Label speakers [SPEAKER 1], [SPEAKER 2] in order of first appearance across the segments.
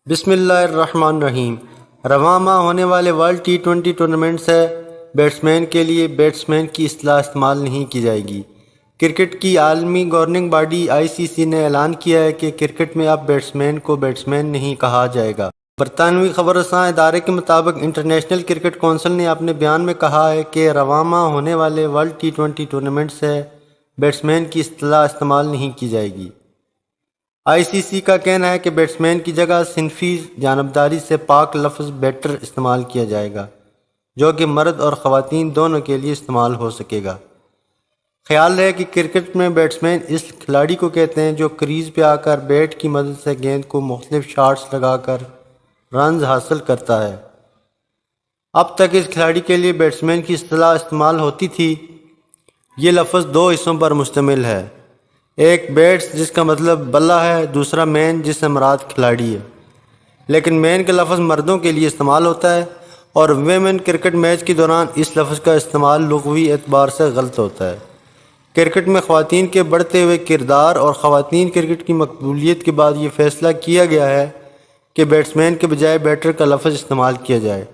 [SPEAKER 1] بسم اللہ الرحمن الرحیم۔ رواں ماہ ہونے والے ورلڈ T20 ٹورنامنٹ سے بیٹسمین کے لیے بیٹسمین کی اصطلاح استعمال نہیں کی جائے گی۔ کرکٹ کی عالمی گورننگ باڈی ICC نے اعلان کیا ہے کہ کرکٹ میں اب بیٹسمین کو بیٹسمین نہیں کہا جائے گا۔ برطانوی خبر رساں ادارے کے مطابق انٹرنیشنل کرکٹ کونسل نے اپنے بیان میں کہا ہے کہ رواں ماہ ہونے والے ورلڈ T20 ٹورنامنٹ سے بیٹسمین کی اصطلاح استعمال نہیں کی جائے گی۔ ICC کا کہنا ہے کہ بیٹسمین کی جگہ صنفی جانبداری سے پاک لفظ بیٹر استعمال کیا جائے گا، جو کہ مرد اور خواتین دونوں کے لیے استعمال ہو سکے گا۔ خیال ہے کہ کرکٹ میں بیٹسمین اس کھلاڑی کو کہتے ہیں جو کریز پہ آ کر بیٹ کی مدد سے گیند کو مختلف شاٹس لگا کر رنز حاصل کرتا ہے۔ اب تک اس کھلاڑی کے لیے بیٹسمین کی اصطلاح استعمال ہوتی تھی۔ یہ لفظ دو حصوں پر مشتمل ہے، ایک بیٹس جس کا مطلب بلہ ہے، دوسرا مین جس سے مراد کھلاڑی ہے۔ لیکن مین کا لفظ مردوں کے لیے استعمال ہوتا ہے اور ویمن کرکٹ میچ کے دوران اس لفظ کا استعمال لغوی اعتبار سے غلط ہوتا ہے۔ کرکٹ میں خواتین کے بڑھتے ہوئے کردار اور خواتین کرکٹ کی مقبولیت کے بعد یہ فیصلہ کیا گیا ہے کہ بیٹسمین کے بجائے بیٹر کا لفظ استعمال کیا جائے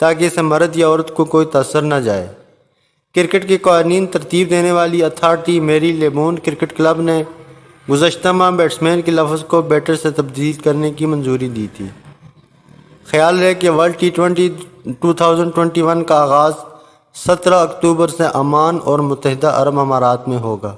[SPEAKER 1] تاکہ اسے مرد یا عورت کو کوئی تاثر نہ جائے۔ کرکٹ کے قوانین ترتیب دینے والی اتھارٹی میری لیبون کرکٹ کلب نے گزشتہ ماہ بیٹسمین کے لفظ کو بیٹر سے تبدیل کرنے کی منظوری دی تھی۔ خیال ہے کہ ورلڈ T20 2021 کا آغاز 17 اکتوبر سے عمان اور متحدہ عرب امارات میں ہوگا۔